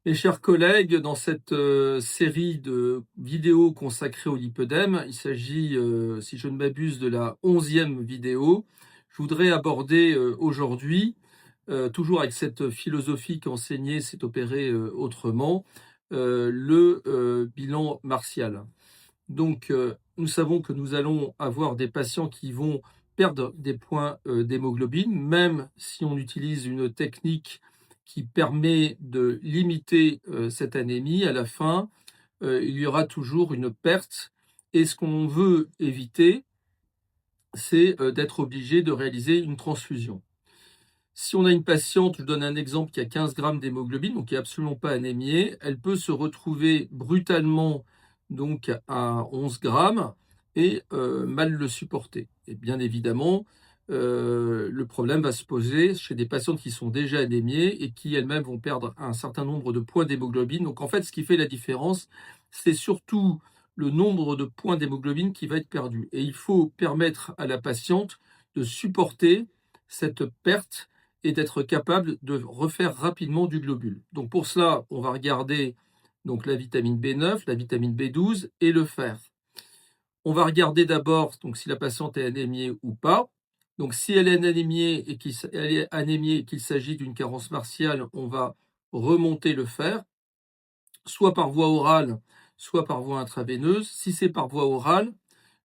Mes chers collègues, dans cette série de vidéos consacrées au lipœdème, il s'agit, si je ne m'abuse, de la 11e vidéo. Je voudrais aborder aujourd'hui, toujours avec cette philosophie qu'enseigner s'est opéré autrement, le bilan martial. Donc, nous savons que nous allons avoir des patients qui vont perdre des points d'hémoglobine, même si on utilise une technique qui permet de limiter cette anémie. À la fin, il y aura toujours une perte. Et ce qu'on veut éviter, c'est d'être obligé de réaliser une transfusion. Si on a une patiente, je donne un exemple, qui a 15 grammes d'hémoglobine, donc qui n'est absolument pas anémiée, elle peut se retrouver brutalement donc à 11 grammes et mal le supporter. Et bien évidemment, le problème va se poser chez des patientes qui sont déjà anémiées et qui elles-mêmes vont perdre un certain nombre de points d'hémoglobine. Donc en fait, ce qui fait la différence, c'est surtout le nombre de points d'hémoglobine qui va être perdu. Et il faut permettre à la patiente de supporter cette perte et d'être capable de refaire rapidement du globule. Donc pour cela, on va regarder donc la vitamine B9, la vitamine B12 et le fer. On va regarder d'abord donc si la patiente est anémiée ou pas. Donc si elle est anémiée et qu'il s'agit d'une carence martiale, on va remonter le fer, soit par voie orale, soit par voie intraveineuse. Si c'est par voie orale,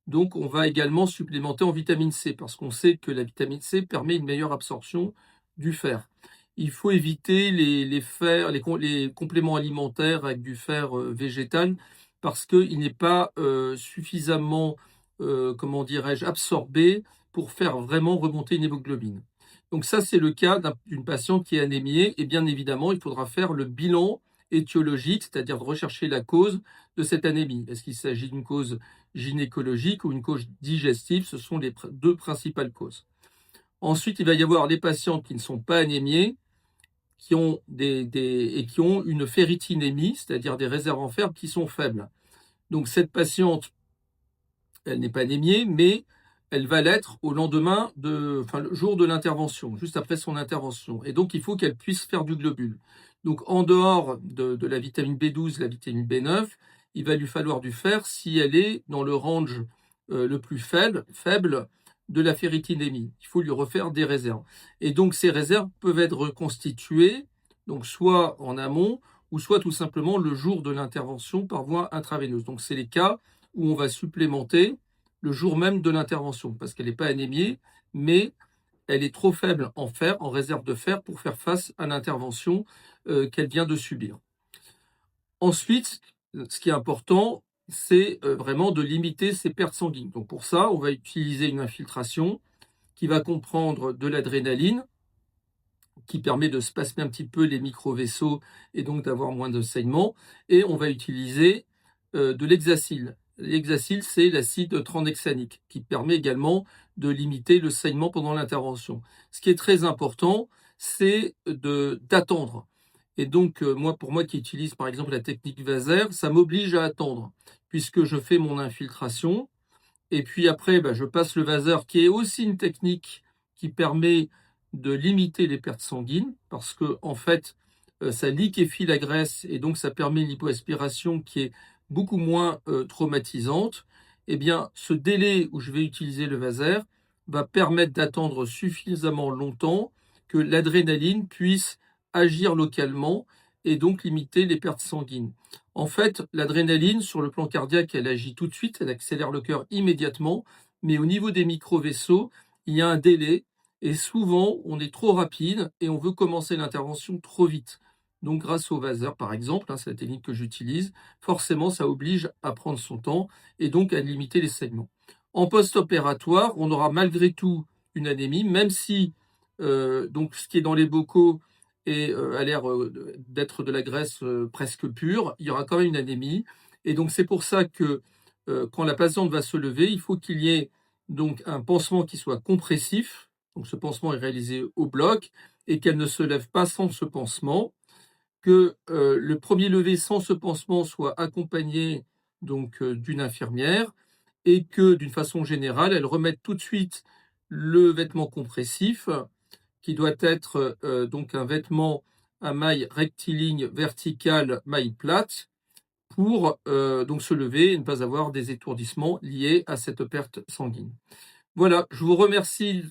donc on va également supplémenter en vitamine C parce qu'on sait que la vitamine C permet une meilleure absorption du fer. Il faut éviter les fers, les compléments alimentaires avec du fer végétal parce qu'il n'est pas suffisamment, comment dirais-je, absorbé pour faire vraiment remonter une hémoglobine. Donc ça, c'est le cas d'une patiente qui est anémiée et bien évidemment, il faudra faire le bilan étiologique, c'est-à-dire de rechercher la cause de cette anémie. Est-ce qu'il s'agit d'une cause gynécologique ou une cause digestive? Ce sont les deux principales causes. Ensuite, il va y avoir les patientes qui ne sont pas anémiées, qui ont qui ont une ferritinémie, c'est-à-dire des réserves en fer qui sont faibles. Donc cette patiente, elle n'est pas anémiée, mais elle va l'être au lendemain le jour de l'intervention, juste après son intervention. Et donc il faut qu'elle puisse faire du globule. Donc en dehors de la vitamine B12, la vitamine B9, il va lui falloir du fer si elle est dans le range le plus faible de la ferritinémie. Il faut lui refaire des réserves. Et donc ces réserves peuvent être reconstituées, donc soit en amont, ou soit tout simplement le jour de l'intervention par voie intraveineuse. Donc c'est les cas où on va supplémenter le jour même de l'intervention, parce qu'elle n'est pas anémiée, mais elle est trop faible en fer, en réserve de fer, pour faire face à l'intervention qu'elle vient de subir. Ensuite, ce qui est important, c'est vraiment de limiter ces pertes sanguines. Donc pour ça, on va utiliser une infiltration qui va comprendre de l'adrénaline, qui permet de spasmer un petit peu les micro-vaisseaux et donc d'avoir moins de saignements, et on va utiliser de l'hexacyle. L'hexacyle, c'est l'acide tranexamique qui permet également de limiter le saignement pendant l'intervention. Ce qui est très important, c'est d'attendre. Et donc, pour moi qui utilise par exemple la technique Vaser, ça m'oblige à attendre, puisque je fais mon infiltration, et puis après, je passe le Vaser, qui est aussi une technique qui permet de limiter les pertes sanguines, parce que en fait, ça liquéfie la graisse et donc ça permet une lipoaspiration qui est beaucoup moins traumatisante. Eh bien, ce délai où je vais utiliser le Vaser va permettre d'attendre suffisamment longtemps que l'adrénaline puisse agir localement et donc limiter les pertes sanguines. En fait, l'adrénaline, sur le plan cardiaque, elle agit tout de suite, elle accélère le cœur immédiatement, mais au niveau des micro-vaisseaux, il y a un délai, et souvent, on est trop rapide et on veut commencer l'intervention trop vite. Donc, grâce au Vaser, par exemple, c'est la technique que j'utilise, forcément, ça oblige à prendre son temps et donc à limiter les saignements. En post-opératoire, on aura malgré tout une anémie, même si donc ce qui est dans les bocaux a l'air d'être de la graisse presque pure, il y aura quand même une anémie. Et donc c'est pour ça que quand la patiente va se lever, il faut qu'il y ait donc un pansement qui soit compressif. Donc ce pansement est réalisé au bloc et qu'elle ne se lève pas sans ce pansement, que le premier lever sans ce pansement soit accompagné donc d'une infirmière et que d'une façon générale, elle remette tout de suite le vêtement compressif qui doit être donc un vêtement à maille rectiligne, verticale, maille plate, pour donc se lever et ne pas avoir des étourdissements liés à cette perte sanguine. Voilà, je vous remercie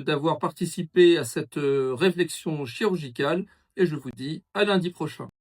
d'avoir participé à cette réflexion chirurgicale et je vous dis à lundi prochain.